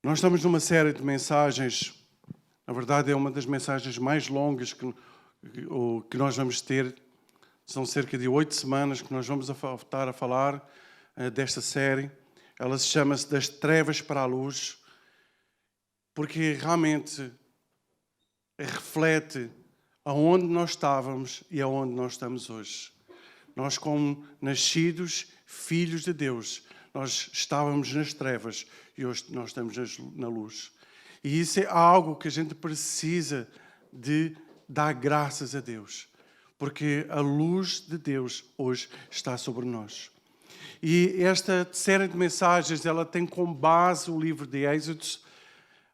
Nós estamos numa série de mensagens, na verdade é uma das mensagens mais longas que nós vamos ter. São cerca de 8 semanas que nós vamos estar a falar desta série. Ela se chama-se Das Trevas para a Luz, porque realmente reflete aonde nós estávamos e aonde nós estamos hoje. Nós, como nascidos filhos de Deus, nós estávamos nas trevas e hoje nós estamos na luz. E isso é algo que a gente precisa de dar graças a Deus, porque a luz de Deus hoje está sobre nós. E esta série de mensagens, ela tem como base o livro de Êxodos.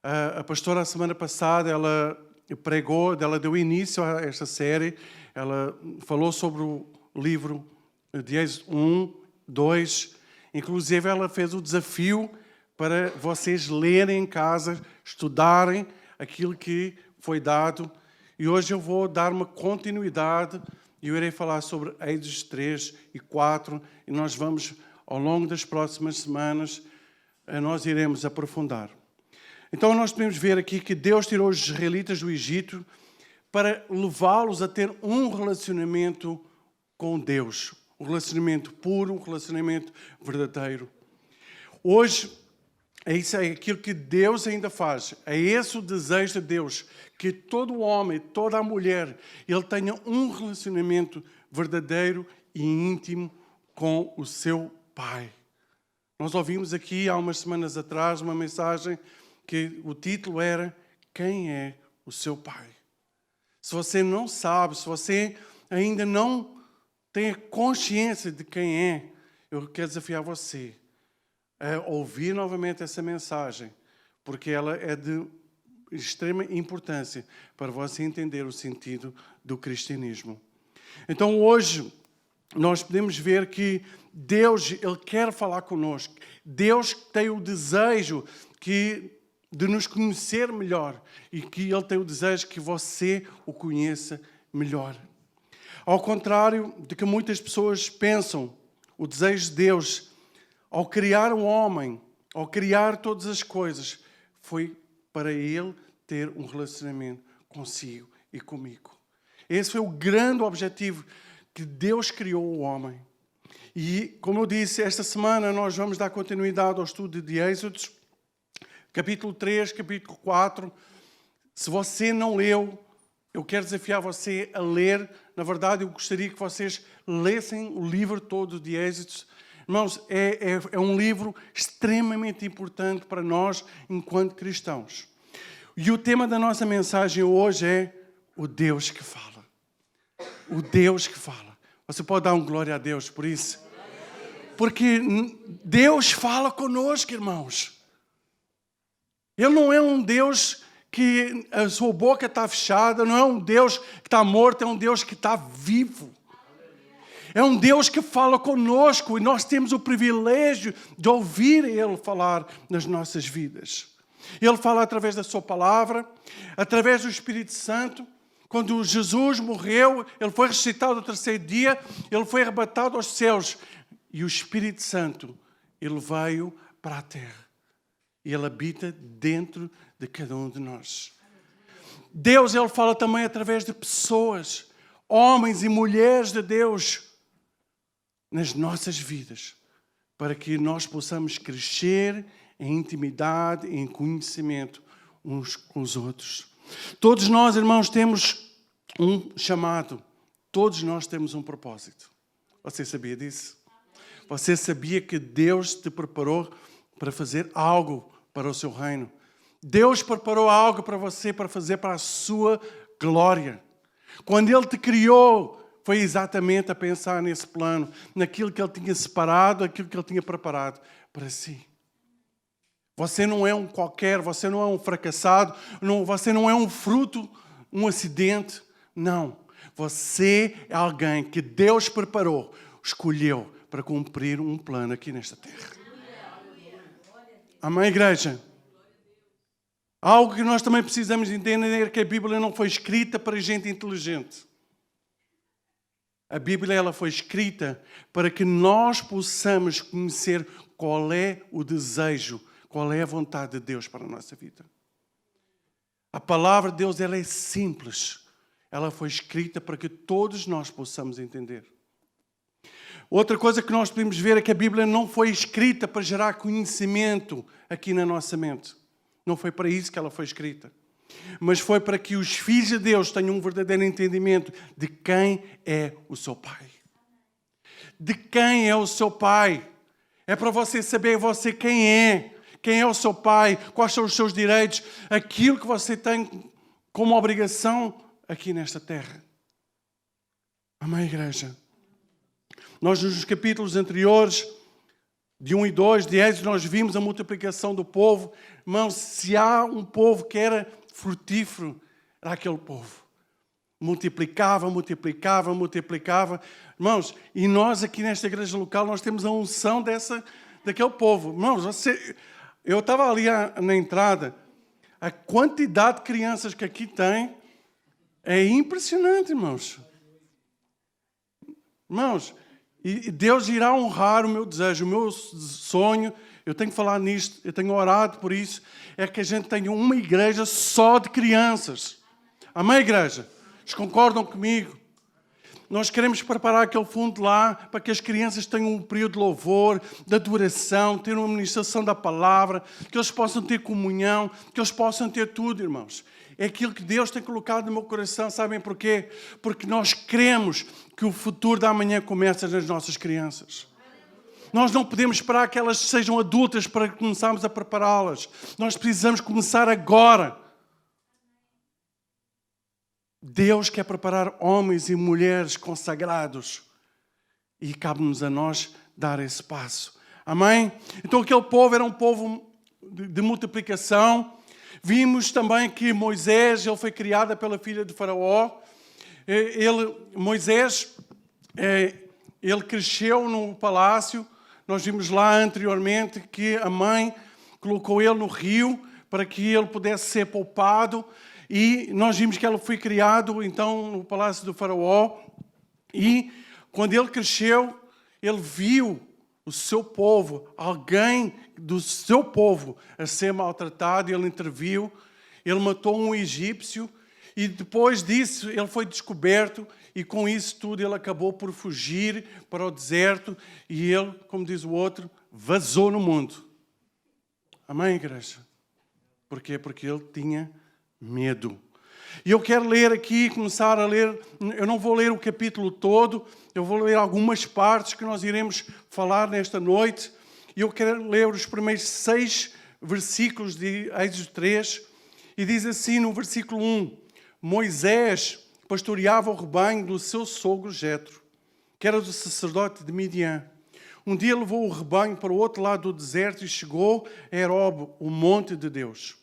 A pastora, a semana passada, ela pregou, ela deu início a esta série. Ela falou sobre o livro de Êxodo 1, 2. Inclusive, ela fez o desafio para vocês lerem em casa, estudarem aquilo que foi dado. E hoje eu vou dar uma continuidade e eu irei falar sobre Êxodos 3 e 4. E nós vamos, ao longo das próximas semanas, nós iremos aprofundar. Então, nós podemos ver aqui que Deus tirou os israelitas do Egito para levá-los a ter um relacionamento com Deus. Um relacionamento puro, um relacionamento verdadeiro. Hoje, isso é aquilo que Deus ainda faz. É esse o desejo de Deus, que todo homem, toda a mulher, ele tenha um relacionamento verdadeiro e íntimo com o seu Pai. Nós ouvimos aqui, há umas semanas atrás, uma mensagem que o título era Quem é o seu Pai? Se você não sabe, se você ainda não tem consciência de quem é, eu quero desafiar você a ouvir novamente essa mensagem, porque ela é de extrema importância para você entender o sentido do cristianismo. Então hoje nós podemos ver que Deus, Ele quer falar conosco. Deus tem o desejo de nos conhecer melhor e que Ele tem o desejo que você o conheça melhor. Ao contrário de que muitas pessoas pensam, o desejo de Deus, ao criar o homem, ao criar todas as coisas, foi para Ele ter um relacionamento consigo e comigo. Esse foi o grande objetivo que Deus criou o homem. E, como eu disse, esta semana nós vamos dar continuidade ao estudo de Êxodos, capítulo 3, capítulo 4. Se você não leu, eu quero desafiar você a ler. Na verdade, eu gostaria que vocês lessem o livro todo de Êxodos. Irmãos, é um livro extremamente importante para nós, enquanto cristãos. E o tema da nossa mensagem hoje é o Deus que fala. O Deus que fala. Você pode dar um glória a Deus por isso? Porque Deus fala conosco, irmãos. Ele não é um Deus que a sua boca está fechada, não é um Deus que está morto, é um Deus que está vivo. É um Deus que fala conosco e nós temos o privilégio de ouvir Ele falar nas nossas vidas. Ele fala através da sua palavra, através do Espírito Santo. Quando Jesus morreu, Ele foi ressuscitado no terceiro dia, Ele foi arrebatado aos céus. E o Espírito Santo, Ele veio para a terra. E Ele habita dentro de cada um de nós. Deus, Ele fala também através de pessoas, homens e mulheres de Deus, nas nossas vidas, para que nós possamos crescer em intimidade, em conhecimento uns com os outros. Todos nós, irmãos, temos um chamado. Todos nós temos um propósito. Você sabia disso? Você sabia que Deus te preparou para fazer algo para o seu reino? Deus preparou algo para você para fazer para a sua glória. Quando Ele te criou, foi exatamente a pensar nesse plano, naquilo que Ele tinha separado, aquilo que Ele tinha preparado para si. Você não é um qualquer, você não é um fracassado, você não é um fruto, um acidente. Não. Você é alguém que Deus preparou, escolheu para cumprir um plano aqui nesta terra. Amém, igreja? Algo que nós também precisamos entender é que a Bíblia não foi escrita para gente inteligente. A Bíblia ela foi escrita para que nós possamos conhecer qual é o desejo, qual é a vontade de Deus para a nossa vida. A palavra de Deus, ela é simples. Ela foi escrita para que todos nós possamos entender. Outra coisa que nós podemos ver é que a Bíblia não foi escrita para gerar conhecimento aqui na nossa mente. Não foi para isso que ela foi escrita. Mas foi para que os filhos de Deus tenham um verdadeiro entendimento de quem é o seu Pai. De quem é o seu Pai. É para você saber você quem é o seu Pai, quais são os seus direitos, aquilo que você tem como obrigação aqui nesta terra. Amém, igreja? Nós, nos capítulos anteriores, de 1 e 2, de Êxodo, nós vimos a multiplicação do povo. Irmãos, se há um povo que era frutífero, era aquele povo. Multiplicava. Irmãos, e nós aqui nesta igreja local, nós temos a unção daquele povo. Irmãos, eu estava ali na entrada, a quantidade de crianças que aqui tem é impressionante, irmãos. Irmãos, e Deus irá honrar o meu desejo, o meu sonho. Eu tenho que falar nisto, eu tenho orado por isso. É que a gente tenha uma igreja só de crianças. Amém, igreja? Vocês concordam comigo? Nós queremos preparar aquele fundo lá para que as crianças tenham um período de louvor, de adoração, ter uma ministração da palavra, que eles possam ter comunhão, que eles possam ter tudo, irmãos. É aquilo que Deus tem colocado no meu coração, sabem porquê? Porque nós queremos que o futuro da amanhã comece nas nossas crianças. Nós não podemos esperar que elas sejam adultas para começarmos a prepará-las. Nós precisamos começar agora. Deus quer preparar homens e mulheres consagrados. E cabe-nos a nós dar esse passo. Amém? Então aquele povo era um povo de multiplicação. Vimos também que Moisés, ele foi criado pela filha de Faraó. Moisés, ele cresceu no palácio. Nós vimos lá anteriormente que a mãe colocou ele no rio para que ele pudesse ser poupado. E nós vimos que ele foi criado, então, no palácio do Faraó. E quando ele cresceu, ele viu o seu povo, alguém do seu povo, a ser maltratado. Ele interviu, ele matou um egípcio. E depois disso, ele foi descoberto. E com isso tudo, ele acabou por fugir para o deserto. E ele, como diz o outro, vazou no mundo. Amém, igreja? Porquê? Porque ele tinha medo. E eu quero ler aqui, começar a ler, eu não vou ler o capítulo todo, eu vou ler algumas partes que nós iremos falar nesta noite. E eu quero ler os primeiros 6 versículos de Êxodo 3. E diz assim no versículo 1: Moisés pastoreava o rebanho do seu sogro Jetro, que era do sacerdote de Midian. Um dia levou o rebanho para o outro lado do deserto e chegou a Herob, o monte de Deus.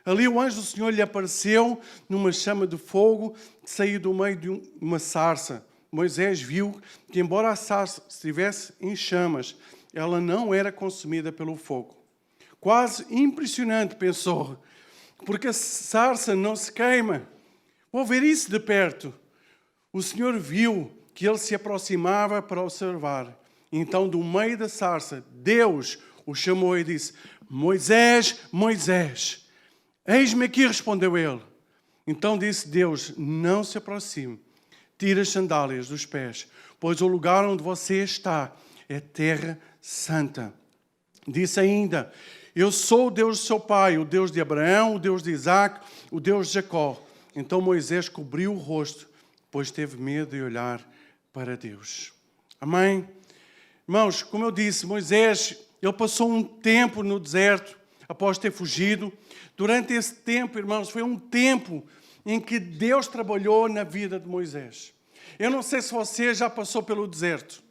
Ali o anjo do Senhor lhe apareceu numa chama de fogo que saiu do meio de uma sarça. Moisés viu que, embora a sarça estivesse em chamas, ela não era consumida pelo fogo. Quase impressionante, pensou, porque a sarça não se queima. Vou ver isso de perto. O Senhor viu que ele se aproximava para observar. Então, do meio da sarça, Deus o chamou e disse: Moisés, Moisés. Eis-me aqui, respondeu ele. Então disse Deus: não se aproxime, tire as sandálias dos pés, pois o lugar onde você está é terra santa. Disse ainda: eu sou o Deus do seu pai, o Deus de Abraão, o Deus de Isaac, o Deus de Jacó. Então Moisés cobriu o rosto, pois teve medo de olhar para Deus. Amém? Irmãos, como eu disse, Moisés, ele passou um tempo no deserto, após ter fugido. Durante esse tempo, irmãos, foi um tempo em que Deus trabalhou na vida de Moisés. Eu não sei se você já passou pelo deserto.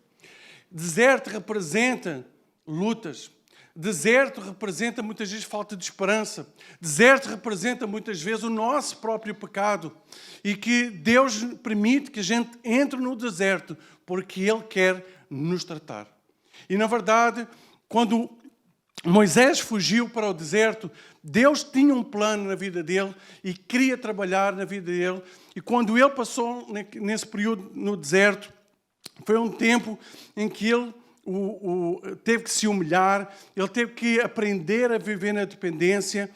Deserto representa lutas. Deserto representa muitas vezes falta de esperança. Deserto representa muitas vezes o nosso próprio pecado. E que Deus permite que a gente entre no deserto porque Ele quer nos tratar. E na verdade, quando Moisés fugiu para o deserto, Deus tinha um plano na vida dele e queria trabalhar na vida dele. E quando ele passou nesse período no deserto, foi um tempo em que ele teve que se humilhar, ele teve que aprender a viver na dependência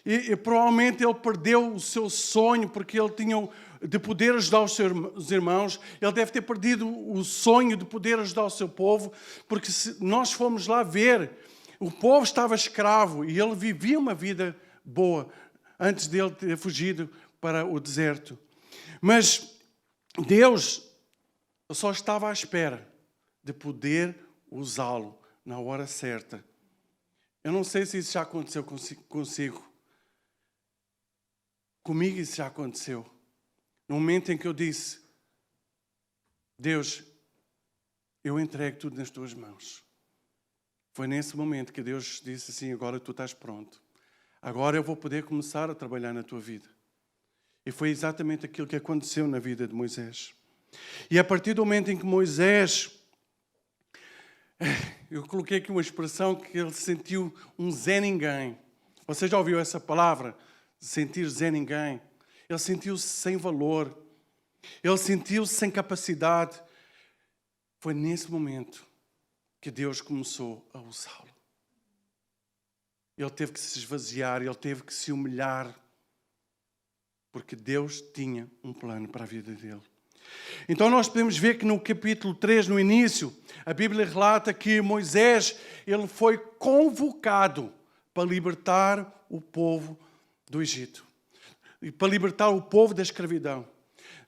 e provavelmente ele perdeu o seu sonho porque ele tinha de poder ajudar os seus irmãos. Ele deve ter perdido o sonho de poder ajudar o seu povo, porque se nós formos lá ver, o povo estava escravo e ele vivia uma vida boa antes dele ter fugido para o deserto. Mas Deus só estava à espera de poder usá-lo na hora certa. Eu não sei se isso já aconteceu consigo. Comigo isso já aconteceu. No momento em que eu disse, Deus, eu entrego tudo nas tuas mãos. Foi nesse momento que Deus disse assim, agora tu estás pronto. Agora eu vou poder começar a trabalhar na tua vida. E foi exatamente aquilo que aconteceu na vida de Moisés. E a partir do momento em que Moisés, eu coloquei aqui uma expressão que ele sentiu um Zé Ninguém. Você já ouviu essa palavra? Sentir Zé Ninguém. Ele sentiu-se sem valor. Ele sentiu-se sem capacidade. Foi nesse momento que Deus começou a usá-lo. Ele teve que se esvaziar, ele teve que se humilhar, porque Deus tinha um plano para a vida dele. Então nós podemos ver que no capítulo 3, no início, a Bíblia relata que Moisés ele foi convocado para libertar o povo do Egito. E para libertar o povo da escravidão.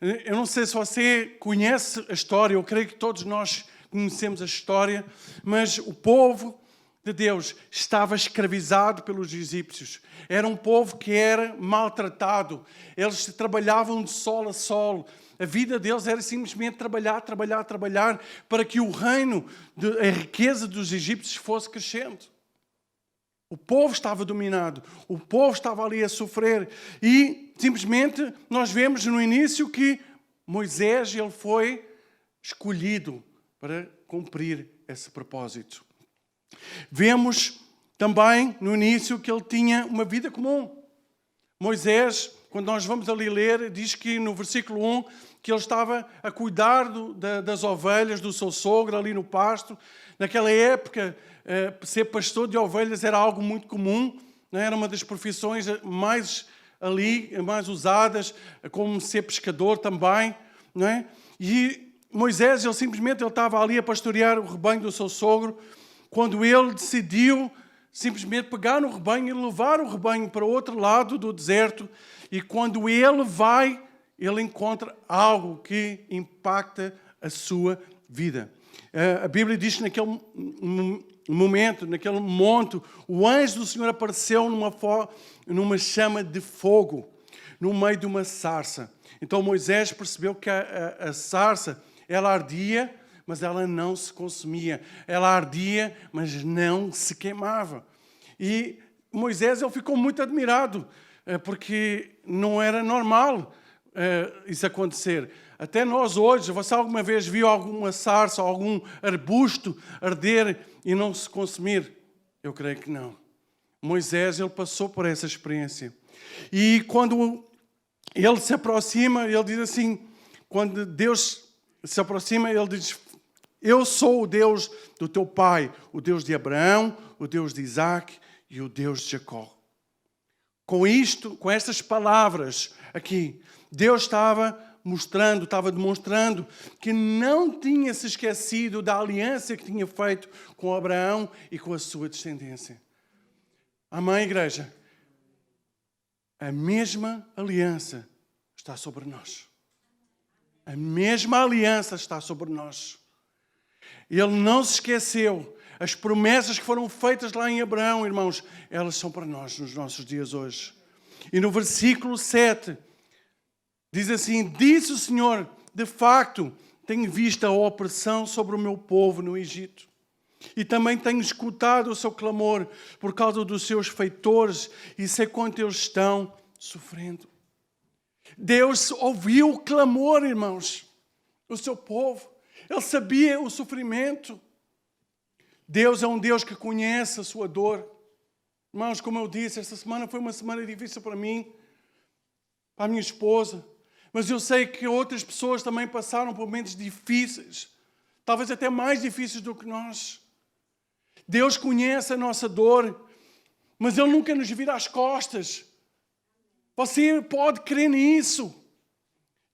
Eu não sei se você conhece a história, eu creio que todos nós conhecemos a história, mas o povo de Deus estava escravizado pelos egípcios. Era um povo que era maltratado. Eles trabalhavam de sol a sol. A vida deles era simplesmente trabalhar para que o reino, a riqueza dos egípcios fosse crescendo. O povo estava dominado, o povo estava ali a sofrer e simplesmente nós vemos no início que Moisés ele foi escolhido para cumprir esse propósito. Vemos também no início que ele tinha uma vida comum. Moisés, quando nós vamos ali ler, diz que no versículo 1 que ele estava a cuidar das ovelhas do seu sogro ali no pasto. Naquela época, ser pastor de ovelhas era algo muito comum, não é? Era uma das profissões mais usadas, como ser pescador também, não é? E Moisés, ele simplesmente estava ali a pastorear o rebanho do seu sogro, quando ele decidiu simplesmente pegar no rebanho e levar o rebanho para o outro lado do deserto. E quando ele vai, ele encontra algo que impacta a sua vida. A Bíblia diz que naquele momento, naquele monte, o anjo do Senhor apareceu numa chama de fogo, no meio de uma sarça. Então Moisés percebeu que a sarça, ela ardia, mas ela não se consumia. Ela ardia, mas não se queimava. E Moisés ele ficou muito admirado, porque não era normal isso acontecer. Até nós hoje, você alguma vez viu alguma sarça, algum arbusto arder e não se consumir? Eu creio que não. Moisés ele passou por essa experiência. E quando ele se aproxima, ele diz assim, quando Deus se aproxima, ele diz, eu sou o Deus do teu pai, o Deus de Abraão, o Deus de Isaac e o Deus de Jacó. Com estas palavras aqui, Deus estava demonstrando que não tinha se esquecido da aliança que tinha feito com Abraão e com a sua descendência. Amém, igreja? A mesma aliança está sobre nós. A mesma aliança está sobre nós. Ele não se esqueceu. As promessas que foram feitas lá em Abraão, irmãos, elas são para nós nos nossos dias hoje. E no versículo 7, diz assim, disse o Senhor, de facto, tenho visto a opressão sobre o meu povo no Egito. E também tenho escutado o seu clamor por causa dos seus feitores e sei quanto eles estão sofrendo. Deus ouviu o clamor, irmãos, do seu povo. Ele sabia o sofrimento. Deus é um Deus que conhece a sua dor. Irmãos, como eu disse, esta semana foi uma semana difícil para mim, para a minha esposa. Mas eu sei que outras pessoas também passaram por momentos difíceis. talvez até mais difíceis do que nós. Deus conhece a nossa dor, mas Ele nunca nos vira as costas. Você pode crer nisso.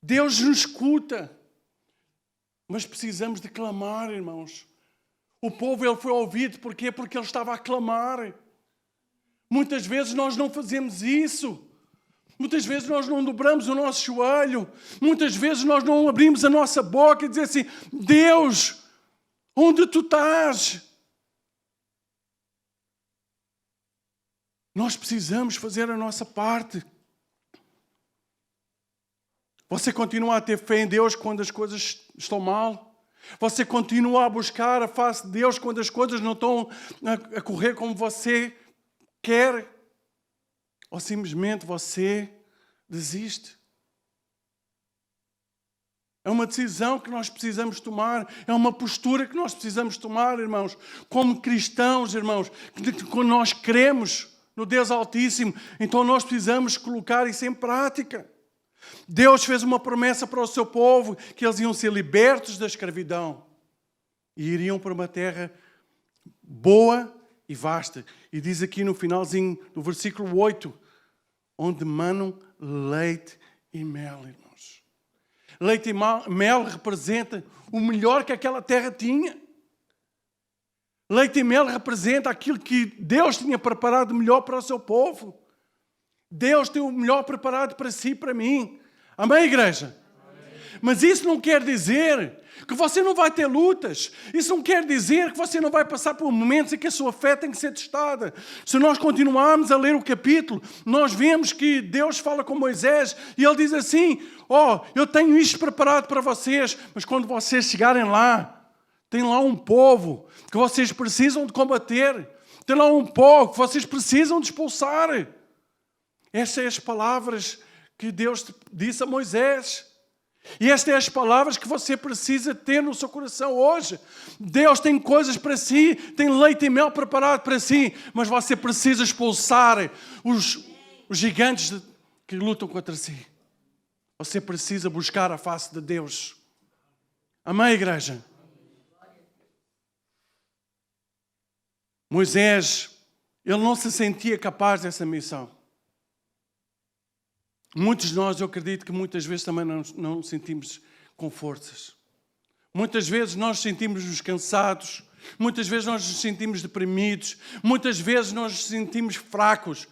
Deus nos escuta. Mas precisamos de clamar, irmãos. O povo, ele foi ouvido. Porquê? Porque ele estava a clamar. Muitas vezes nós não fazemos isso. Muitas vezes nós não dobramos o nosso joelho. Muitas vezes nós não abrimos a nossa boca e dizer assim: Deus, onde tu estás? Nós precisamos fazer a nossa parte. Você continua a ter fé em Deus quando as coisas estão mal? Você continua a buscar a face de Deus quando as coisas não estão a correr como você quer? Ou simplesmente você desiste? É uma decisão que nós precisamos tomar. É uma postura que nós precisamos tomar, irmãos. Como cristãos, irmãos, quando nós cremos no Deus Altíssimo, então nós precisamos colocar isso em prática. Deus fez uma promessa para o seu povo que eles iam ser libertos da escravidão e iriam para uma terra boa e vasta. E diz aqui no finalzinho do versículo 8, onde manam leite e mel, irmãos. Leite e mel representa o melhor que aquela terra tinha. Leite e mel representa aquilo que Deus tinha preparado melhor para o seu povo. Deus tem o melhor preparado para si e para mim. Amém, igreja? Amém. Mas isso não quer dizer que você não vai ter lutas. Isso não quer dizer que você não vai passar por momentos em que a sua fé tem que ser testada. Se nós continuarmos a ler o capítulo, nós vemos que Deus fala com Moisés e ele diz assim: eu tenho isto preparado para vocês, mas quando vocês chegarem lá, tem lá um povo que vocês precisam de combater. Tem lá um povo que vocês precisam de expulsar. Estas são as palavras que Deus disse a Moisés. E estas são as palavras que você precisa ter no seu coração hoje. Deus tem coisas para si, tem leite e mel preparado para si, mas você precisa expulsar os gigantes que lutam contra si. Você precisa buscar a face de Deus. Amém, igreja? Moisés, ele não se sentia capaz dessa missão. Muitos de nós, eu acredito que muitas vezes também não sentimos com forças. Muitas vezes nós sentimos-nos cansados. Muitas vezes nós nos sentimos deprimidos. Muitas vezes nós nos sentimos fracos.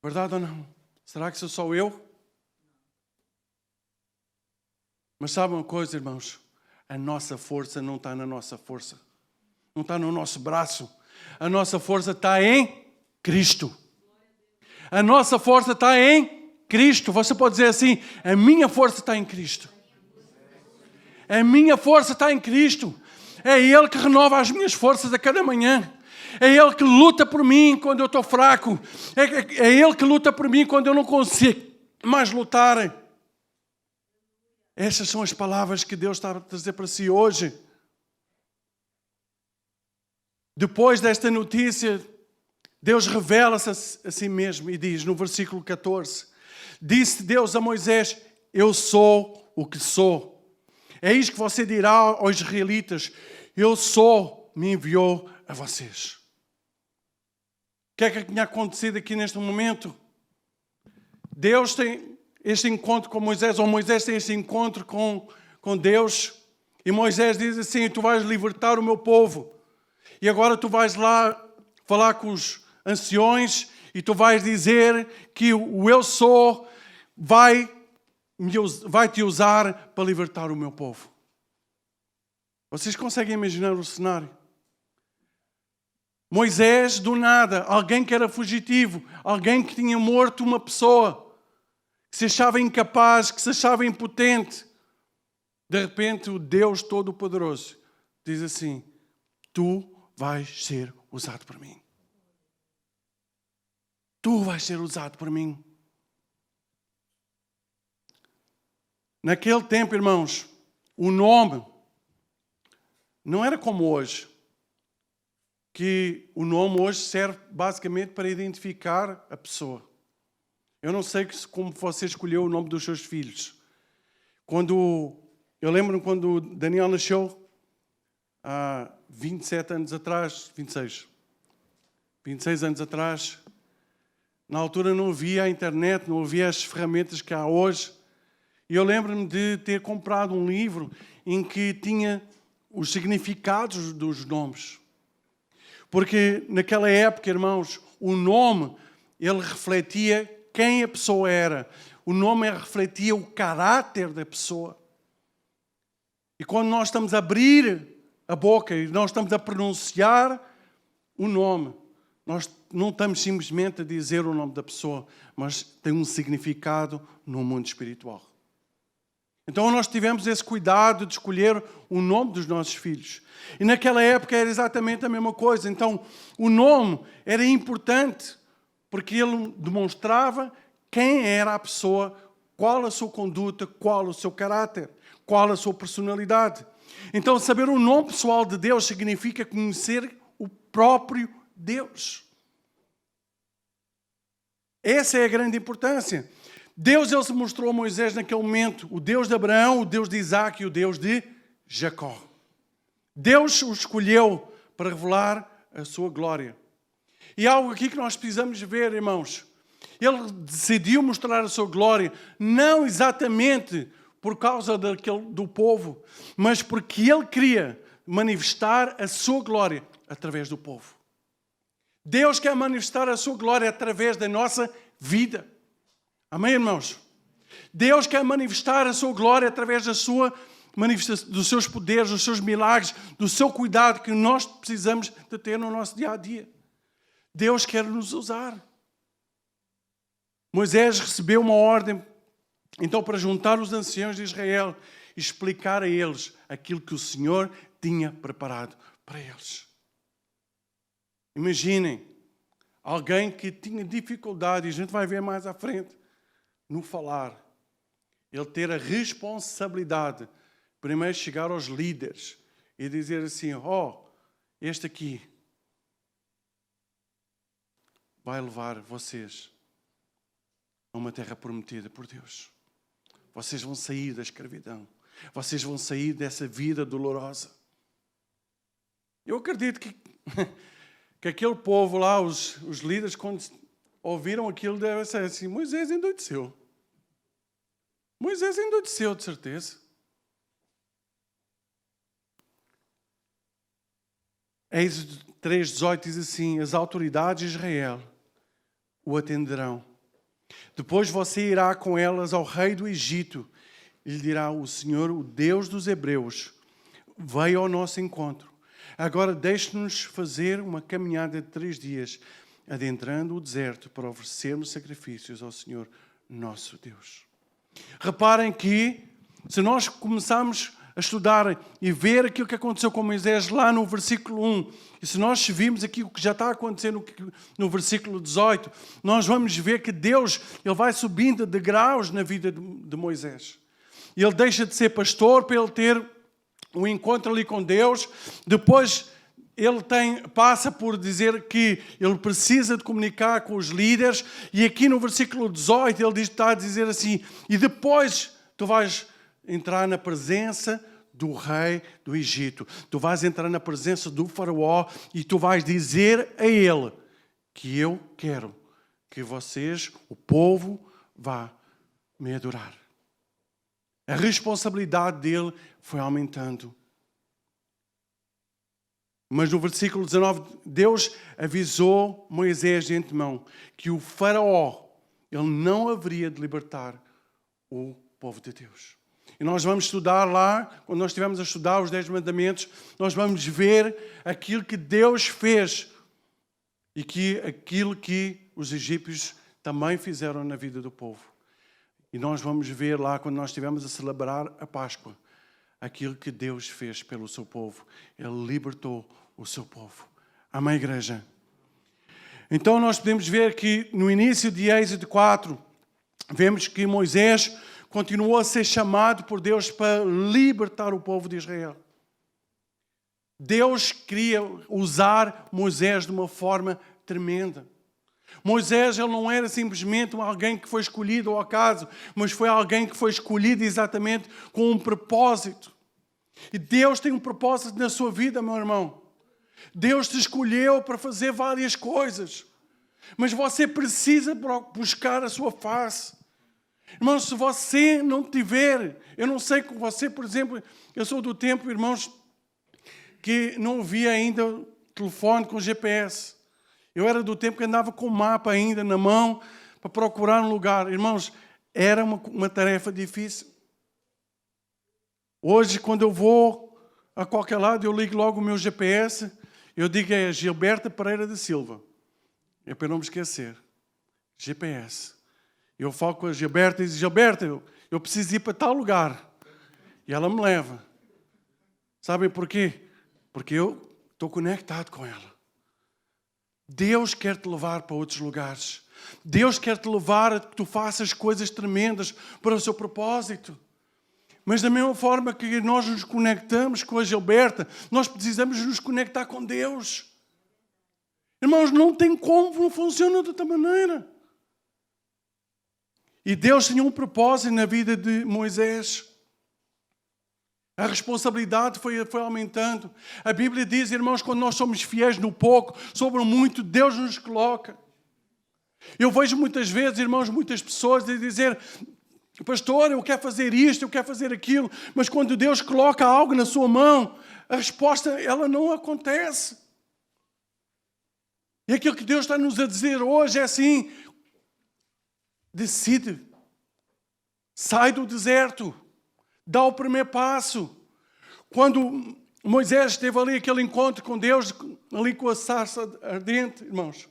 Verdade ou não? Será que sou só eu? Mas sabe uma coisa, irmãos? A nossa força não está na nossa força. Não está no nosso braço. A nossa força está em Cristo. A nossa força está em Cristo. Você pode dizer assim: a minha força está em Cristo. A minha força está em Cristo. É Ele que renova as minhas forças a cada manhã. É Ele que luta por mim quando eu estou fraco. É Ele que luta por mim quando eu não consigo mais lutar. Estas são as palavras que Deus está a trazer para si hoje. Depois desta notícia, Deus revela-se a si mesmo e diz no versículo 14: disse Deus a Moisés: eu sou o que sou. É isto que você dirá aos israelitas: eu sou, me enviou a vocês. O que é que tinha acontecido aqui neste momento? Deus tem este encontro com Moisés, ou Moisés tem este encontro com Deus, e Moisés diz assim: tu vais libertar o meu povo. E agora tu vais lá falar com os anciões e tu vais dizer que o eu sou vai te usar para libertar o meu povo. Vocês conseguem imaginar o cenário? Moisés, do nada, alguém que era fugitivo, alguém que tinha morto uma pessoa, que se achava incapaz, que se achava impotente. De repente, o Deus Todo-Poderoso diz assim: tu vais ser usado por mim. Tu vais ser usado por mim. Naquele tempo, irmãos, o nome não era como hoje. Que o nome hoje serve basicamente para identificar a pessoa. Eu não sei como você escolheu o nome dos seus filhos. Quando Eu lembro-me quando o Daniel nasceu, há 27 anos atrás, 26 anos atrás. Na altura não havia a internet, não havia as ferramentas que há hoje. E eu lembro-me de ter comprado um livro em que tinha os significados dos nomes. Porque naquela época, irmãos, o nome, ele refletia quem a pessoa era. O nome refletia o caráter da pessoa. E quando nós estamos a abrir a boca e nós estamos a pronunciar o nome, nós não estamos simplesmente a dizer o nome da pessoa, mas tem um significado no mundo espiritual. Então nós tivemos esse cuidado de escolher o nome dos nossos filhos. E naquela época era exatamente a mesma coisa. Então o nome era importante porque ele demonstrava quem era a pessoa, qual a sua conduta, qual o seu caráter, qual a sua personalidade. Então saber o nome pessoal de Deus significa conhecer o próprio Deus. Essa é a grande importância. Deus, ele se mostrou a Moisés naquele momento, o Deus de Abraão, o Deus de Isaac e o Deus de Jacó. Deus o escolheu para revelar a sua glória. E algo aqui que nós precisamos ver, irmãos. Ele decidiu mostrar a sua glória, não exatamente por causa do povo, mas porque ele queria manifestar a sua glória através do povo. Deus quer manifestar a sua glória através da nossa vida. Amém, irmãos? Deus quer manifestar a sua glória através da sua manifestação, dos seus poderes, dos seus milagres, do seu cuidado que nós precisamos de ter no nosso dia a dia. Deus quer nos usar. Moisés recebeu uma ordem, então, para juntar os anciãos de Israel e explicar a eles aquilo que o Senhor tinha preparado para eles. Imaginem, alguém que tinha dificuldade, e a gente vai ver mais à frente, no falar. Ele ter a responsabilidade, primeiro chegar aos líderes e dizer assim, este aqui vai levar vocês a uma terra prometida por Deus. Vocês vão sair da escravidão. Vocês vão sair dessa vida dolorosa. Eu acredito que aquele povo lá, os líderes, quando ouviram aquilo, devem ser assim, Moisés endoideceu. Moisés endoideceu, de certeza. Êxodo 3:18 diz assim, as autoridades de Israel o atenderão. Depois você irá com elas ao rei do Egito e lhe dirá, o Senhor, o Deus dos Hebreus, veio ao nosso encontro. Agora deixe-nos fazer uma caminhada de 3 dias, adentrando o deserto para oferecermos sacrifícios ao Senhor, nosso Deus. Reparem que, se nós começarmos a estudar e ver aquilo que aconteceu com Moisés lá no versículo 1, e se nós vimos aqui o que já está acontecendo no versículo 18, nós vamos ver que Deus, ele vai subindo degraus na vida de Moisés. Ele deixa de ser pastor para ele ter um encontro ali com Deus. Depois ele passa por dizer que ele precisa de comunicar com os líderes. E aqui no versículo 18 ele está a dizer assim, e depois tu vais entrar na presença do rei do Egito. Tu vais entrar na presença do faraó e tu vais dizer a ele que eu quero que vocês, o povo, vá me adorar. A responsabilidade dele foi aumentando. Mas no versículo 19, Deus avisou Moisés de antemão que o faraó, ele não haveria de libertar o povo de Deus. E nós vamos estudar lá, quando nós estivermos a estudar os 10 mandamentos, nós vamos ver aquilo que Deus fez e aquilo que os egípcios também fizeram na vida do povo. E nós vamos ver lá, quando nós estivermos a celebrar a Páscoa, aquilo que Deus fez pelo seu povo. Ele libertou o seu povo. Amém, igreja? Então nós podemos ver que no início de Êxodo 4, vemos que Moisés continuou a ser chamado por Deus para libertar o povo de Israel. Deus queria usar Moisés de uma forma tremenda. Moisés, ele não era simplesmente alguém que foi escolhido ao acaso, mas foi alguém que foi escolhido exatamente com um propósito. E Deus tem um propósito na sua vida, meu irmão. Deus te escolheu para fazer várias coisas, mas você precisa buscar a sua face. Irmãos, se você não tiver, eu não sei com você, por exemplo, eu sou do tempo, irmãos, que não via ainda telefone com GPS. Eu era do tempo que andava com o mapa ainda na mão para procurar um lugar. Irmãos, era uma tarefa difícil. Hoje, quando eu vou a qualquer lado, eu ligo logo o meu GPS, eu digo é Gilberto Pereira da Silva. É para não me esquecer. GPS. Eu falo com a Gilberta e digo, Gilberta, eu preciso ir para tal lugar. E ela me leva. Sabem porquê? Porque eu estou conectado com ela. Deus quer te levar para outros lugares. Deus quer te levar a que tu faças coisas tremendas para o seu propósito. Mas da mesma forma que nós nos conectamos com a Gilberta, nós precisamos nos conectar com Deus. Irmãos, não tem como, não funciona de outra maneira. E Deus tinha um propósito na vida de Moisés. A responsabilidade foi aumentando. A Bíblia diz, irmãos, quando nós somos fiéis no pouco, sobre o muito, Deus nos coloca. Eu vejo muitas vezes, irmãos, muitas pessoas a dizer, pastor, eu quero fazer isto, eu quero fazer aquilo, mas quando Deus coloca algo na sua mão, a resposta, ela não acontece. E aquilo que Deus está nos a dizer hoje é assim, decide, sai do deserto, dá o primeiro passo. Quando Moisés teve ali aquele encontro com Deus, ali com a sarça ardente, irmãos,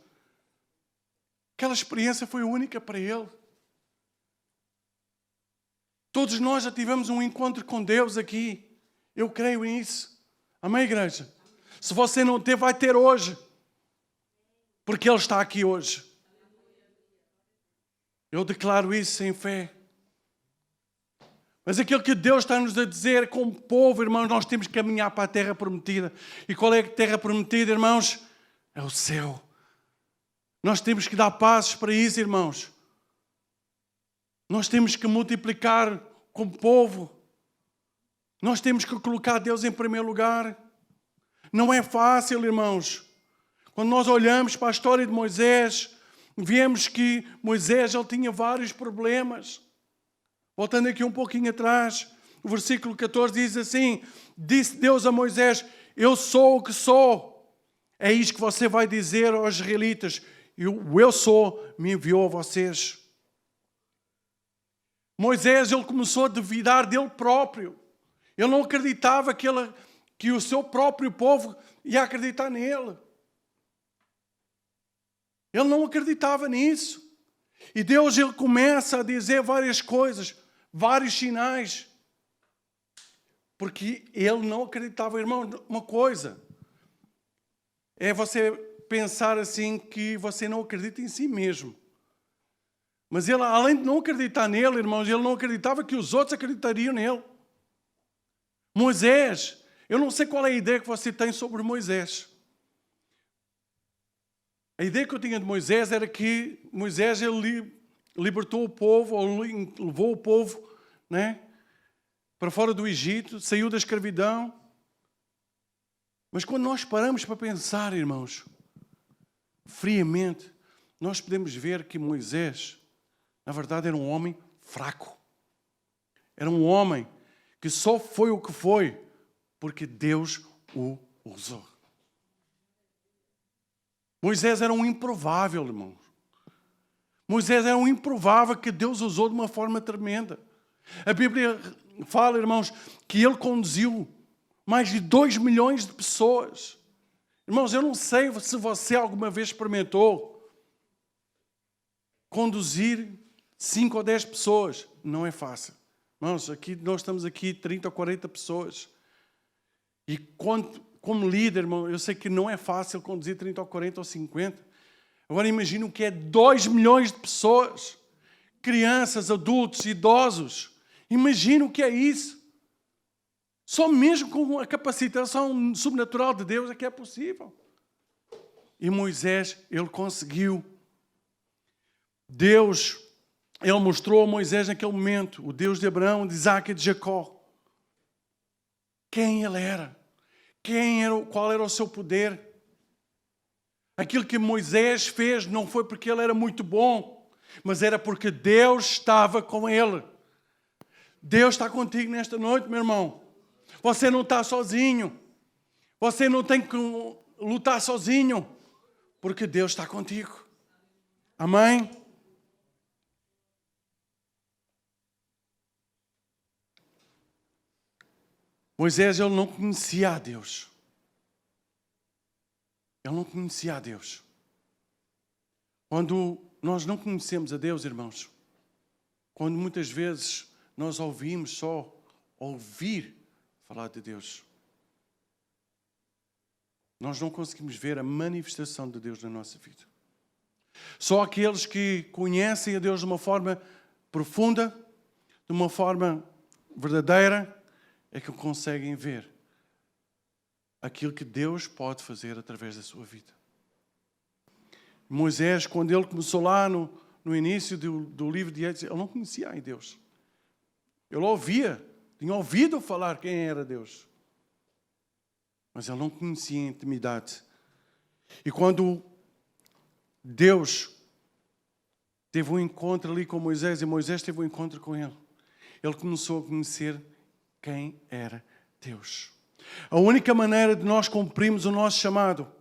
aquela experiência foi única para ele. Todos nós já tivemos um encontro com Deus aqui. Eu creio nisso. Amém, igreja? Se você não teve, vai ter hoje. Porque Ele está aqui hoje. Eu declaro isso em fé. Mas aquilo que Deus está-nos a dizer como povo, irmãos, nós temos que caminhar para a terra prometida. E qual é a terra prometida, irmãos? É o céu. Nós temos que dar passos para isso, irmãos. Nós temos que multiplicar como povo. Nós temos que colocar Deus em primeiro lugar. Não é fácil, irmãos. Quando nós olhamos para a história de Moisés, vemos que Moisés ele tinha vários problemas. Voltando aqui um pouquinho atrás, o versículo 14 diz assim, disse Deus a Moisés, eu sou o que sou. É isto que você vai dizer aos israelitas. O eu sou me enviou a vocês. Moisés ele começou a duvidar dele próprio. Ele não acreditava que o seu próprio povo ia acreditar nele. Ele não acreditava nisso. E Deus ele começa a dizer várias coisas, vários sinais. Porque ele não acreditava. Irmão, uma coisa é você pensar assim que você não acredita em si mesmo. Mas ele, além de não acreditar nele, irmãos, ele não acreditava que os outros acreditariam nele. Moisés, eu não sei qual é a ideia que você tem sobre Moisés. A ideia que eu tinha de Moisés era que Moisés ele libertou o povo, ou levou o povo, né, para fora do Egito, saiu da escravidão. Mas quando nós paramos para pensar, irmãos, friamente, nós podemos ver que Moisés, na verdade, era um homem fraco. Era um homem que só foi o que foi porque Deus o usou. Moisés era um improvável, irmão. Moisés era um improvável que Deus usou de uma forma tremenda. A Bíblia fala, irmãos, que ele conduziu mais de 2 milhões de pessoas. Irmãos, eu não sei se você alguma vez experimentou conduzir 5 ou 10 pessoas. Não é fácil. Irmãos, nós estamos aqui 30 ou 40 pessoas. E como líder, irmão, eu sei que não é fácil conduzir 30 ou 40 ou 50. Agora imagina o que é 2 milhões de pessoas. Crianças, adultos, idosos. Imagina o que é isso. Só mesmo com a capacitação sobrenatural de Deus é que é possível. E Moisés, ele conseguiu Deus, Ele mostrou a Moisés naquele momento, o Deus de Abraão, de Isaac e de Jacó, quem Ele era, qual era o seu poder. Aquilo que Moisés fez não foi porque ele era muito bom, mas era porque Deus estava com ele. Deus está contigo nesta noite, meu irmão. Você não está sozinho. Você não tem que lutar sozinho, porque Deus está contigo. Amém? Moisés, ele não conhecia a Deus. Ele não conhecia a Deus. Quando nós não conhecemos a Deus, irmãos, quando muitas vezes nós ouvimos só ouvir falar de Deus, nós não conseguimos ver a manifestação de Deus na nossa vida. Só aqueles que conhecem a Deus de uma forma profunda, de uma forma verdadeira, é que conseguem ver aquilo que Deus pode fazer através da sua vida. Moisés, quando ele começou lá no início do livro de Êxodo, ele não conhecia a Deus. Ele tinha ouvido falar quem era Deus. Mas ele não conhecia a intimidade. E quando Deus teve um encontro ali com Moisés, e Moisés teve um encontro com ele, ele começou a conhecer quem era Deus. A única maneira de nós cumprirmos o nosso chamado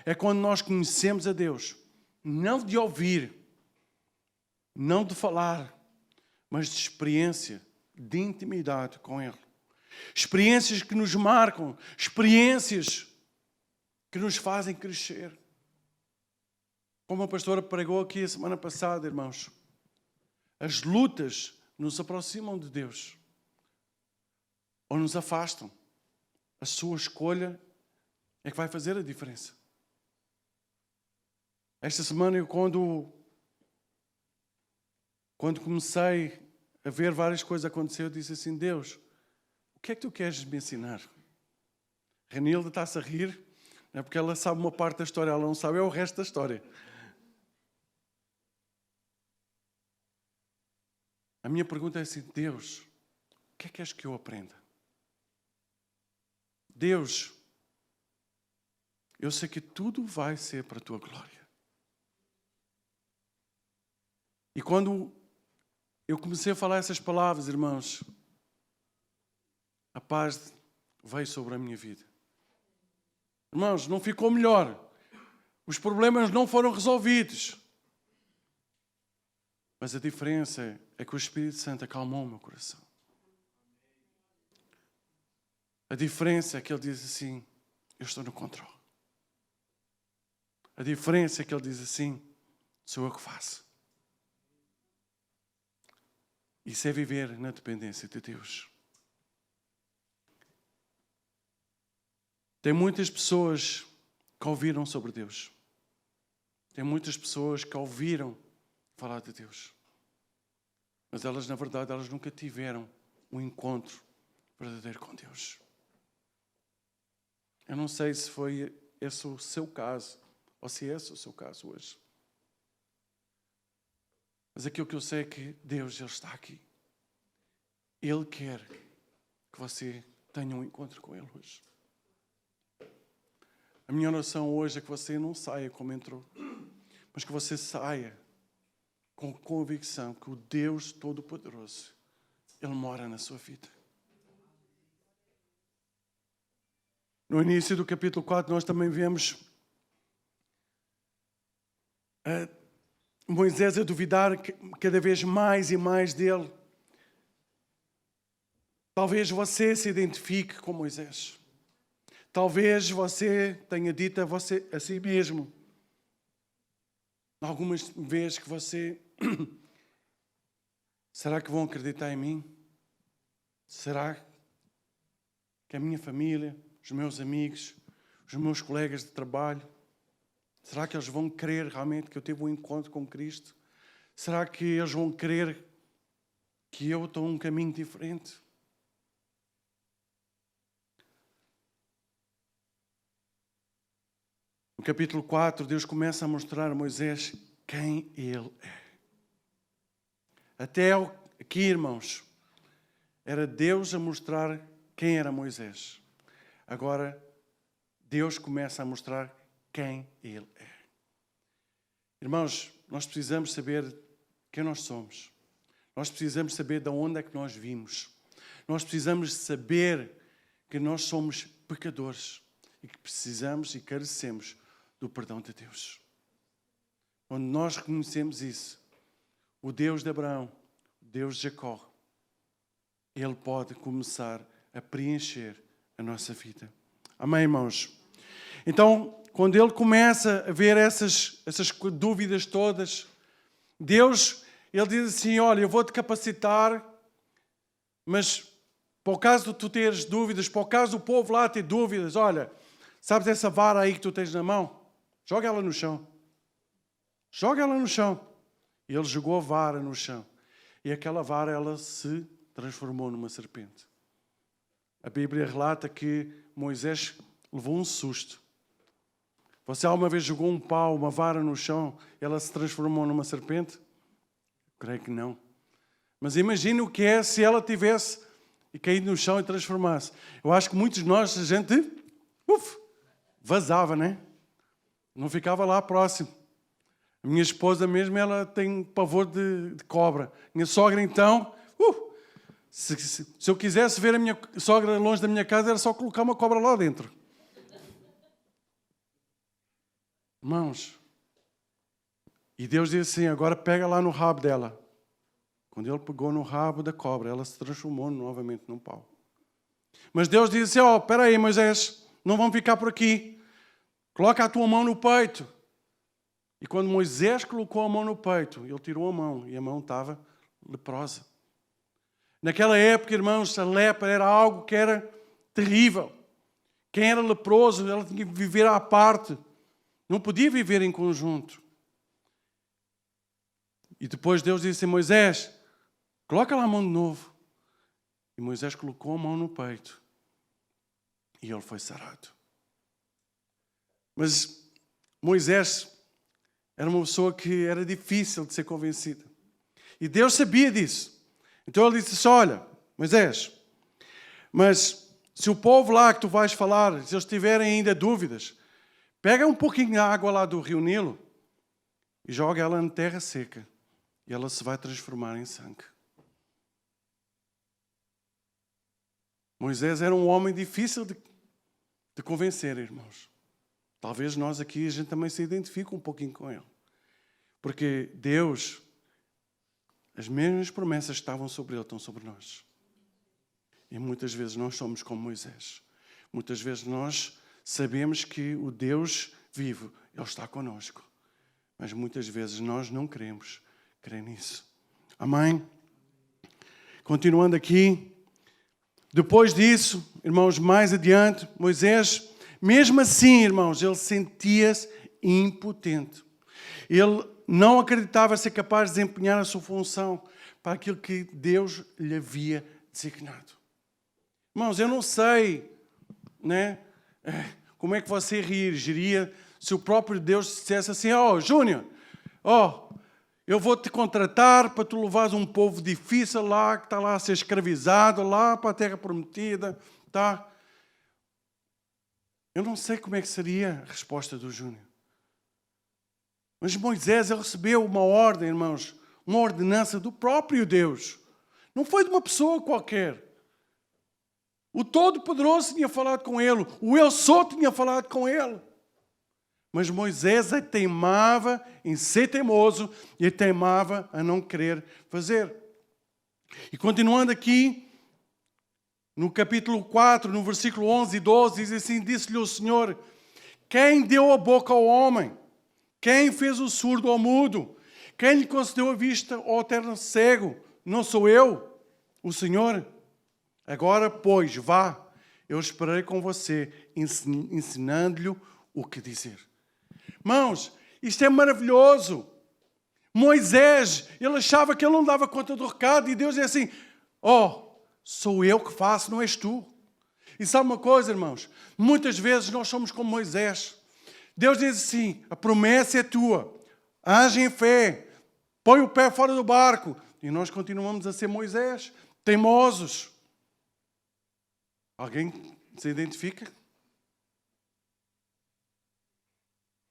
é quando nós conhecemos a Deus. Não de ouvir, não de falar, mas de experiência, de intimidade com Ele. Experiências que nos marcam, experiências que nos fazem crescer. Como a pastora pregou aqui a semana passada, irmãos, as lutas nos aproximam de Deus ou nos afastam. A sua escolha é que vai fazer a diferença. Esta semana, eu quando comecei a ver várias coisas acontecer, eu disse assim: Deus, o que é que tu queres me ensinar? Renilda está-se a rir, não é porque ela sabe uma parte da história, ela não sabe é o resto da história. A minha pergunta é assim: Deus, o que é que queres que eu aprenda? Deus, eu sei que tudo vai ser para a tua glória. E quando eu comecei a falar essas palavras, irmãos, a paz veio sobre a minha vida. Irmãos, não ficou melhor. Os problemas não foram resolvidos. Mas a diferença é que o Espírito Santo acalmou o meu coração. A diferença é que ele diz assim: eu estou no controle. A diferença é que ele diz assim: sou eu que faço. Isso é viver na dependência de Deus. Tem muitas pessoas que ouviram sobre Deus. Tem muitas pessoas que ouviram falar de Deus. Mas elas, na verdade, elas nunca tiveram um encontro verdadeiro com Deus. Eu não sei se foi esse o seu caso, ou se é esse o seu caso hoje. Mas aquilo que eu sei é que Deus, Ele está aqui. Ele quer que você tenha um encontro com Ele hoje. A minha oração hoje é que você não saia como entrou, mas que você saia com convicção que o Deus Todo-Poderoso, Ele mora na sua vida. No início do capítulo 4, nós também vemos Moisés a duvidar cada vez mais e mais dele. Talvez você se identifique com Moisés. Talvez você tenha dito a si mesmo, algumas vezes, que você... Será que vão acreditar em mim? Será que a minha família, os meus amigos, os meus colegas de trabalho, será que eles vão crer realmente que eu tive um encontro com Cristo? Será que eles vão crer que eu estou num caminho diferente? No capítulo 4, Deus começa a mostrar a Moisés quem Ele é. Até aqui, irmãos, era Deus a mostrar quem era Moisés. Agora, Deus começa a mostrar quem Ele é. Irmãos, nós precisamos saber quem nós somos. Nós precisamos saber de onde é que nós vimos. Nós precisamos saber que nós somos pecadores e que precisamos e carecemos do perdão de Deus. Quando nós reconhecemos isso, o Deus de Abraão, o Deus de Jacó, Ele pode começar a preencher a nossa vida. Amém, irmãos? Então, quando Ele começa a ver essas dúvidas todas, Deus, Ele diz assim, olha, eu vou-te capacitar, mas para o caso de tu teres dúvidas, para o caso do povo lá ter dúvidas, olha, sabes essa vara aí que tu tens na mão? Joga ela no chão. Joga ela no chão. E ele jogou a vara no chão. E aquela vara, ela se transformou numa serpente. A Bíblia relata que Moisés levou um susto. Você alguma vez jogou um pau, uma vara no chão, ela se transformou numa serpente? Creio que não. Mas imagine o que é se ela tivesse caído no chão e transformasse. Eu acho que muitos de nós, a gente vazava, né? Não ficava lá próximo. A minha esposa mesmo, ela tem pavor de cobra. Minha sogra, então, se eu quisesse ver a minha sogra longe da minha casa, era só colocar uma cobra lá dentro. Irmãos, e Deus disse assim, agora pega lá no rabo dela. Quando ele pegou no rabo da cobra, ela se transformou novamente num pau. Mas Deus disse assim, espera aí, Moisés, não vamos ficar por aqui. Coloca a tua mão no peito. E quando Moisés colocou a mão no peito, ele tirou a mão e a mão estava leprosa. Naquela época, irmãos, a lepra era algo que era terrível. Quem era leproso, ela tinha que viver à parte. Não podia viver em conjunto. E depois Deus disse a Moisés, coloca lá a mão de novo. E Moisés colocou a mão no peito. E ele foi sarado. Mas Moisés era uma pessoa que era difícil de ser convencida. E Deus sabia disso. Então ele disse, olha, Moisés, mas se o povo lá que tu vais falar, se eles tiverem ainda dúvidas, pega um pouquinho de água lá do rio Nilo e joga ela na terra seca. E ela se vai transformar em sangue. Moisés era um homem difícil de convencer, irmãos. Talvez nós aqui, a gente também se identifique um pouquinho com ele. Porque Deus, as mesmas promessas que estavam sobre ele, estão sobre nós. E muitas vezes nós somos como Moisés. Muitas vezes nós sabemos que o Deus vivo, Ele está conosco. Mas muitas vezes nós não queremos crer nisso. Amém? Continuando aqui. Depois disso, irmãos, mais adiante, Moisés, mesmo assim, irmãos, ele sentia-se impotente. Ele não acreditava ser capaz de desempenhar a sua função para aquilo que Deus lhe havia designado. Irmãos, eu não sei, né, como é que você reagiria se o próprio Deus dissesse assim, Júnior, eu vou te contratar para tu levares um povo difícil lá, que está lá a ser escravizado, lá para a terra prometida, tá? Eu não sei como é que seria a resposta do Júnior. Mas Moisés, ele recebeu uma ordem, irmãos, uma ordenança do próprio Deus. Não foi de uma pessoa qualquer. O Todo-Poderoso tinha falado com ele, o Eu Sou tinha falado com ele. Mas Moisés teimava em ser teimoso e teimava a não querer fazer. E continuando aqui, no capítulo 4, no versículo 11 e 12, diz assim, disse-lhe o Senhor, quem deu a boca ao homem? Quem fez o surdo ao mudo? Quem lhe concedeu a vista ao eterno cego? Não sou eu, o Senhor? Agora, pois, vá, eu esperarei com você, ensinando-lhe o que dizer. Irmãos, isto é maravilhoso. Moisés, ele achava que ele não dava conta do recado e Deus é assim, sou eu que faço, não és tu. E sabe uma coisa, irmãos? Muitas vezes nós somos como Moisés. Deus diz assim, a promessa é tua, age em fé, põe o pé fora do barco, E nós continuamos a ser Moisés, teimosos. Alguém se identifica?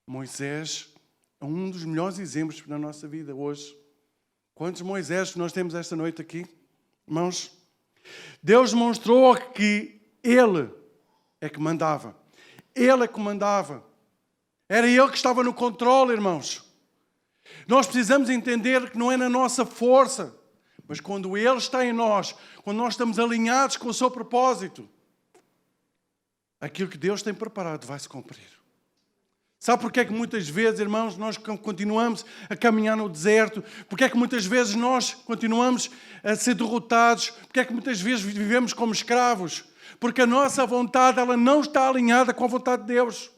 Moisés é um dos melhores exemplos na nossa vida hoje. Quantos Moisés nós temos esta noite aqui? Irmãos, Deus demonstrou que Ele é que mandava. Ele é que mandava. Era Ele que estava no controle, irmãos. Nós precisamos entender que não é na nossa força, mas quando Ele está em nós, quando nós estamos alinhados com o seu propósito, aquilo que Deus tem preparado vai se cumprir. Sabe porque é que muitas vezes, irmãos, nós continuamos a caminhar no deserto? Porque é que muitas vezes nós continuamos a ser derrotados? Porque é que muitas vezes vivemos como escravos? Porque a nossa vontade, ela não está alinhada com a vontade de Deus.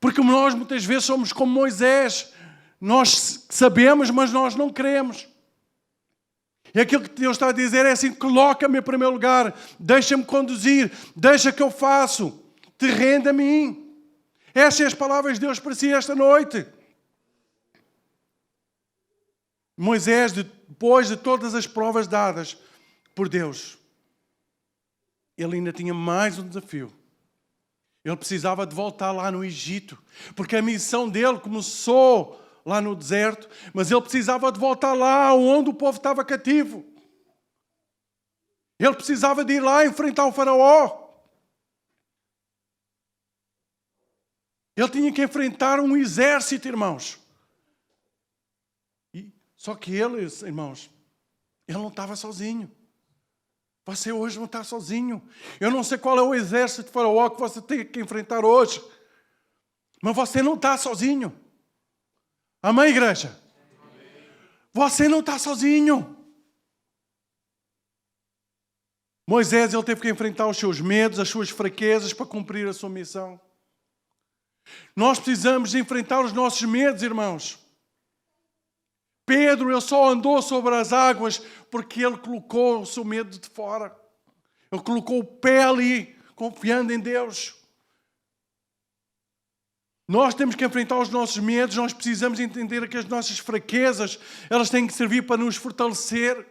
Porque nós muitas vezes somos como Moisés. Nós sabemos, mas nós não queremos. E aquilo que Deus está a dizer é assim: coloca-me em primeiro lugar, deixa-me conduzir, deixa que eu faço, te renda a mim. Estas são as palavras de Deus para si esta noite. Moisés, depois de todas as provas dadas por Deus, ele ainda tinha mais um desafio. Ele precisava de voltar lá no Egito, porque a missão dele começou lá no deserto, mas ele precisava de voltar lá onde o povo estava cativo. Ele precisava de ir lá enfrentar o faraó. Ele tinha que enfrentar um exército, irmãos. Só que ele, irmãos, ele não estava sozinho. Você hoje não está sozinho. Eu não sei qual é o exército de faraó que você tem que enfrentar hoje. Mas você não está sozinho. Amém, igreja? Você não está sozinho. Moisés, ele teve que enfrentar os seus medos, as suas fraquezas para cumprir a sua missão. Nós precisamos enfrentar os nossos medos, irmãos. Pedro, ele só andou sobre as águas porque ele colocou o seu medo de fora. Ele colocou o pé ali, confiando em Deus. Nós temos que enfrentar os nossos medos, nós precisamos entender que as nossas fraquezas, elas têm que servir para nos fortalecer.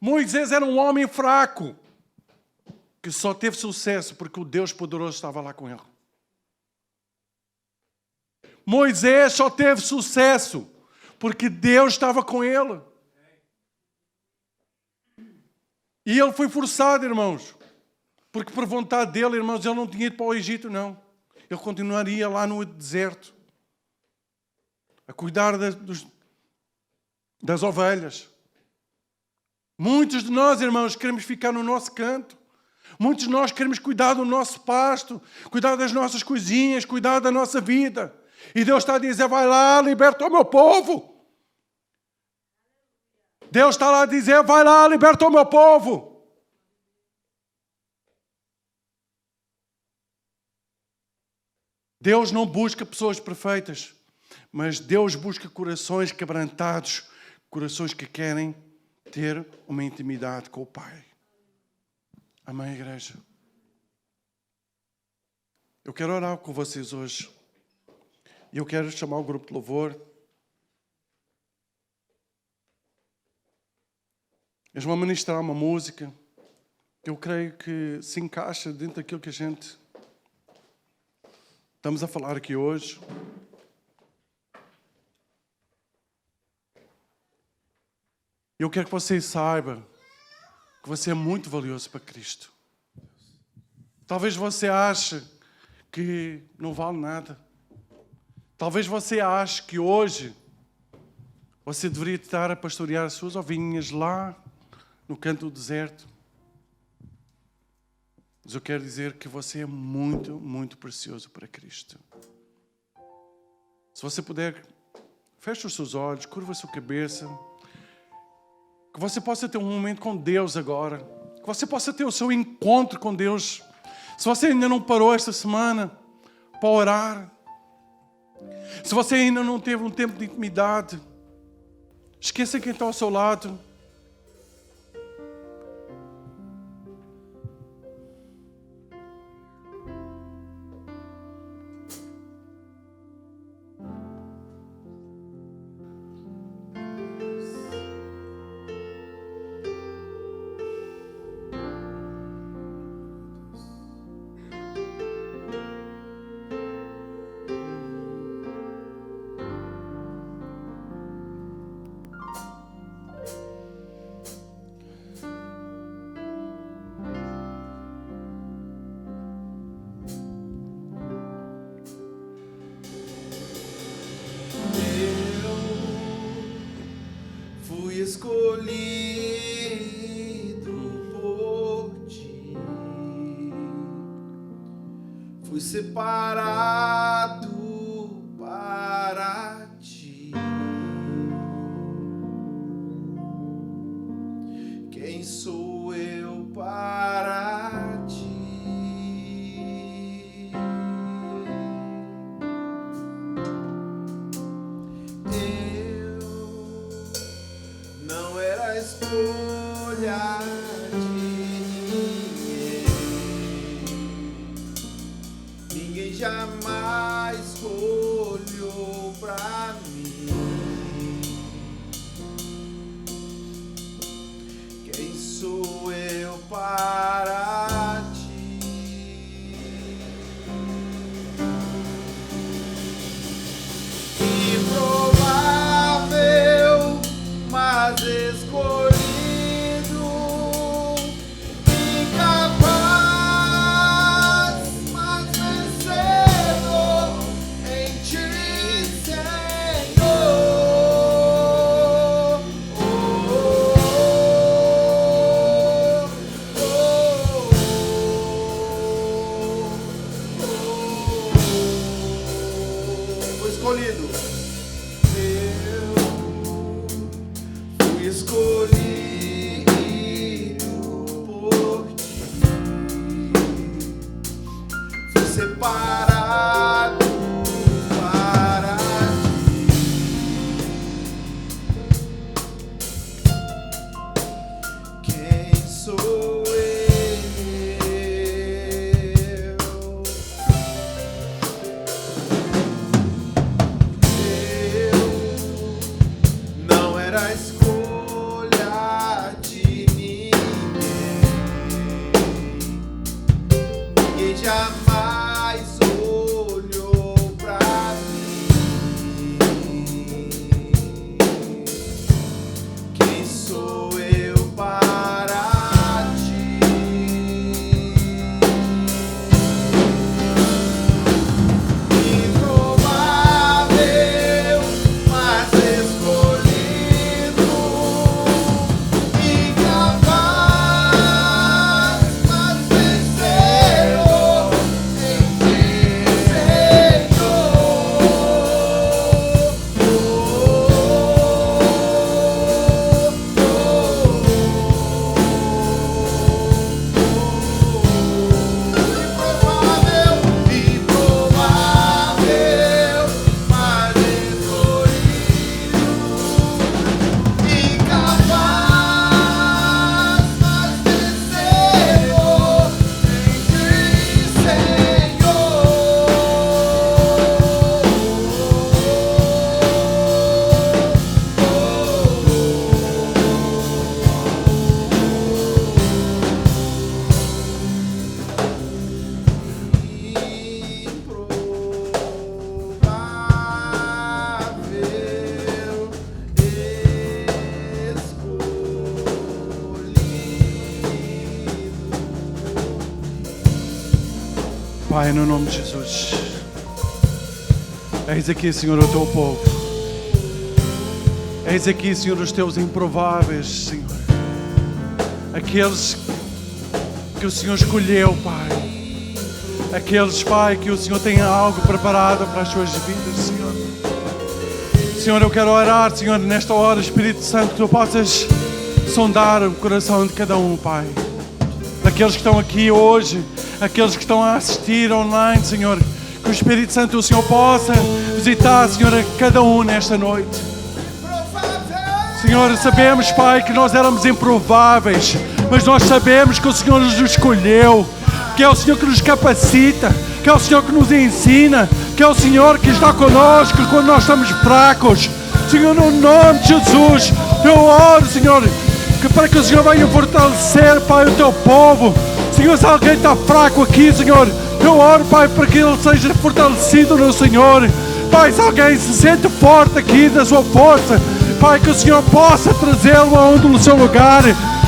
Moisés era um homem fraco, que só teve sucesso porque o Deus poderoso estava lá com ele. Moisés só teve sucesso porque Deus estava com ele. E ele foi forçado, irmãos. Porque por vontade dele, irmãos, ele não tinha ido para o Egito, não. Ele continuaria lá no deserto. A cuidar das ovelhas. Muitos de nós, irmãos, queremos ficar no nosso canto. Muitos de nós queremos cuidar do nosso pasto. Cuidar das nossas coisinhas. Cuidar da nossa vida. E Deus está a dizer: vai lá, liberta o meu povo. Deus está lá a dizer: vai lá, liberta o meu povo. Deus não busca pessoas perfeitas, mas Deus busca corações quebrantados, corações que querem ter uma intimidade com o Pai. Amém, igreja? Eu quero orar com vocês hoje. E eu quero chamar o grupo de louvor. Eles vão ministrar uma música que eu creio que se encaixa dentro daquilo que a gente estamos a falar aqui hoje. Eu quero que você saiba que você é muito valioso para Cristo. Talvez você ache que não vale nada. Talvez você ache que hoje você deveria estar a pastorear as suas ovelhinhas lá no canto do deserto. Mas eu quero dizer que você é muito, muito precioso para Cristo. Se você puder, feche os seus olhos, curva a sua cabeça. Que você possa ter um momento com Deus agora. Que você possa ter o seu encontro com Deus. Se você ainda não parou esta semana para orar, se você ainda não teve um tempo de intimidade, esqueça quem está ao seu lado. separado para ti. Quem sou eu para ti? Eu não era a escolha jamais olhou pra mim. Quem sou eu para ti? Improvável, mas escolhido. Separado para ti. Quem sou eu? Eu não era a escolha de ninguém. Ninguém jamais olhou pra mim. Quem sou eu para ti? Improvável, mas escolhido. Incapaz, mas vencedor. Pai, no nome de Jesus, eis aqui, Senhor, o teu povo. Eis aqui, Senhor, os teus improváveis, Senhor. Aqueles que o Senhor escolheu, Pai. Aqueles, Pai, que o Senhor tem algo preparado para as suas vidas, Senhor. Senhor, eu quero orar, Senhor, nesta hora, Espírito Santo, que Tu possas sondar o coração de cada um, Pai. Daqueles que estão aqui hoje, aqueles que estão a assistir online, Senhor, que o Espírito Santo, o Senhor, possa visitar, Senhor, a cada um nesta noite. Senhor, sabemos, Pai, que nós éramos improváveis, mas nós sabemos que o Senhor nos escolheu, que é o Senhor que nos capacita, que é o Senhor que nos ensina, que é o Senhor que está conosco quando nós estamos fracos. Senhor, no nome de Jesus, eu oro, Senhor, que para que o Senhor venha fortalecer, Pai, o Teu povo. Senhor, se alguém está fraco aqui, Senhor, eu oro, Pai, para que ele seja fortalecido no Senhor. Pai, se alguém se sente forte aqui da sua força, Pai, que o Senhor possa trazê-lo aonde no seu lugar.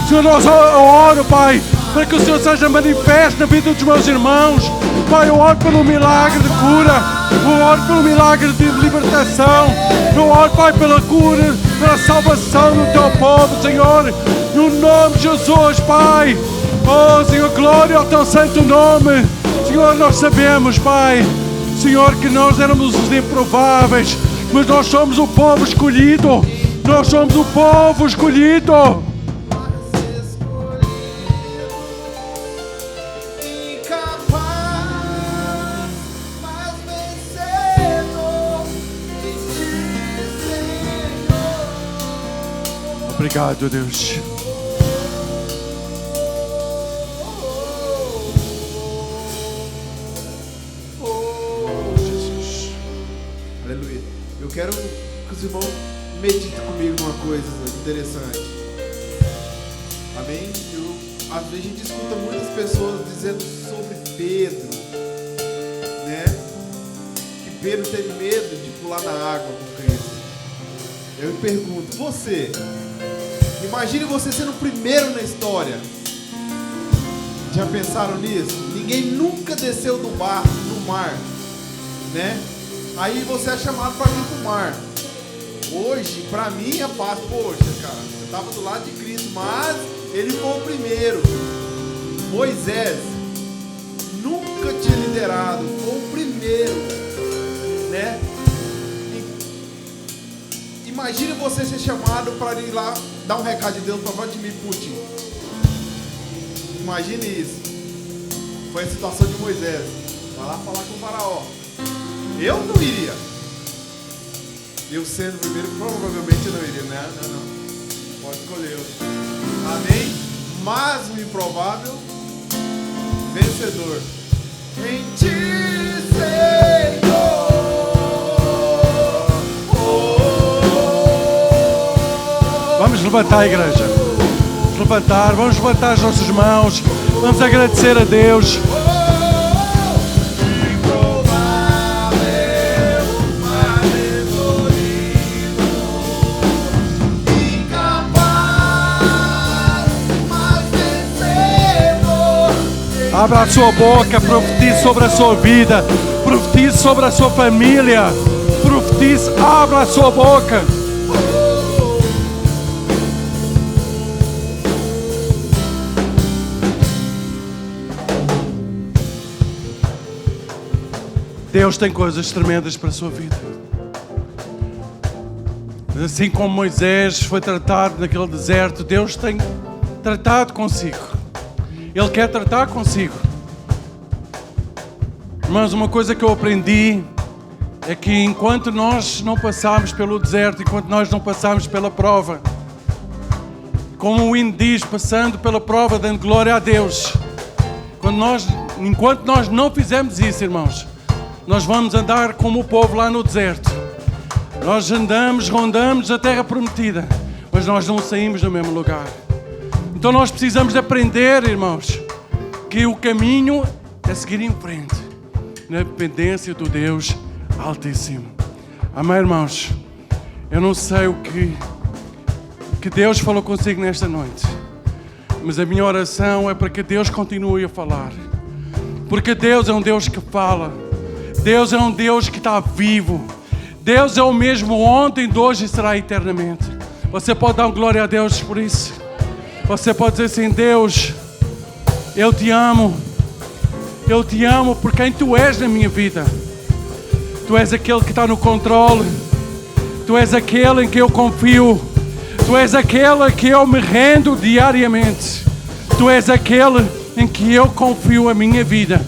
Senhor, eu oro, Pai, para que o Senhor seja manifesto na vida dos meus irmãos. Pai, eu oro pelo milagre de cura, eu oro pelo milagre de libertação, eu oro, Pai, pela cura, pela salvação do Teu povo, Senhor, no nome de Jesus, Pai. Oh, Senhor, glória ao Teu santo nome. Senhor, nós sabemos, Pai, Senhor, que nós éramos os improváveis, mas nós somos o povo escolhido. Nós somos o povo escolhido. Incapaz, mas vencedor em ti, Senhor. Obrigado, Deus. Jesus. Aleluia. Eu quero que os irmãos meditem comigo uma coisa interessante. Amém? Às vezes a gente escuta muitas pessoas dizendo sobre Pedro, né? Que Pedro teve medo de pular na água com Cristo. Eu me pergunto, você, imagine você sendo o primeiro na história. Já pensaram nisso? Ninguém nunca desceu do barco, do mar, né? Aí você é chamado para ir pro mar. Hoje, para mim é fácil. Poxa, cara, você estava do lado de Cristo, mas ele foi o primeiro. Moisés nunca tinha liderado, foi o primeiro, né? Imagine você ser chamado para ir lá dar um recado de Deus para Vladimir Putin. Imagine isso. Foi a situação de Moisés. Vai lá falar com o faraó. Eu não iria. Eu sendo o primeiro, provavelmente não iria, né? Não. Pode escolher. Amém? Mas o improvável, vencedor. Em ti, Senhor. Vamos levantar a igreja. Vamos levantar as nossas mãos. Vamos agradecer a Deus. Abra a sua boca, profetize sobre a sua vida, profetize sobre a sua família, profetize, abra a sua boca. Deus tem coisas tremendas para a sua vida. Assim como Moisés foi tratado naquele deserto, Deus tem tratado consigo. Ele quer tratar consigo. Mas uma coisa que eu aprendi é que enquanto nós não passarmos pelo deserto, enquanto nós não passarmos pela prova, como o hino diz, passando pela prova, dando glória a Deus. Enquanto nós não fizermos isso, irmãos, nós vamos andar como o povo lá no deserto. Nós rondamos a terra prometida, mas nós não saímos do mesmo lugar. Então nós precisamos de aprender, irmãos, que o caminho é seguir em frente, na dependência do Deus Altíssimo. Amém, irmãos? Eu não sei o que Deus falou consigo nesta noite, mas a minha oração é para que Deus continue a falar. Porque Deus é um Deus que fala. Deus é um Deus que está vivo. Deus é o mesmo ontem, hoje e será eternamente. Você pode dar glória a Deus por isso? Você pode dizer assim: Deus, eu te amo. Eu te amo por quem Tu és na minha vida. Tu és aquele que está no controle. Tu és aquele em que eu confio. Tu és aquele a que eu me rendo diariamente. Tu és aquele em que eu confio a minha vida,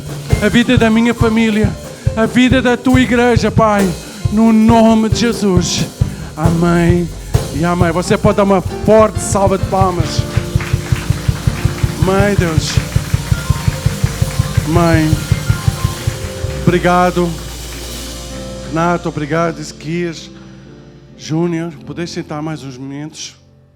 a vida da minha família, a vida da Tua igreja, Pai, no nome de Jesus. Amém e amém. Você pode dar uma forte salva de palmas. Mãe, Deus. Mãe. Obrigado, Renato. Obrigado, Ezequias. Júnior, podes sentar mais uns momentos?